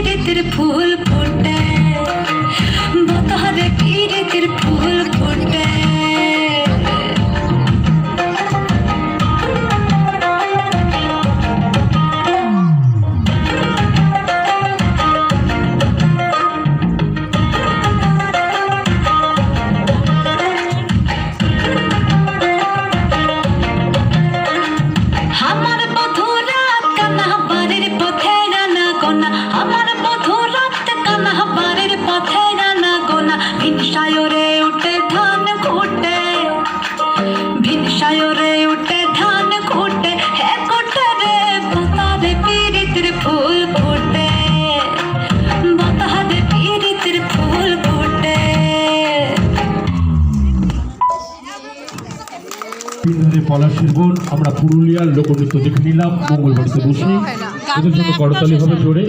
পীড়িতের ফুল ফোটে, বতহারে পীড়িতের ফুল ফোটে। আমার বধূ রাত কানা বাড়ির পথে রানা গোনা, আমার বধূ রাত কানা বাড়ির পথে রানা গোনা। ভিনসায়রে উঠে ধান খুঁটে, ভিনসায়রে উঠে ধান খুঁটে, হে কোটে রে বতারে পীড়িতের ফুল ফোটে, বতারে পীড়িতের ফুল ফোটে। তিনধারে পলাশির বোন আমরা পুরুলিয়ার লোকনৃত্য দেখে নিলাম মঙ্গলবাড়িতে বসে। এদের জন্য করতালি হবে জোরে।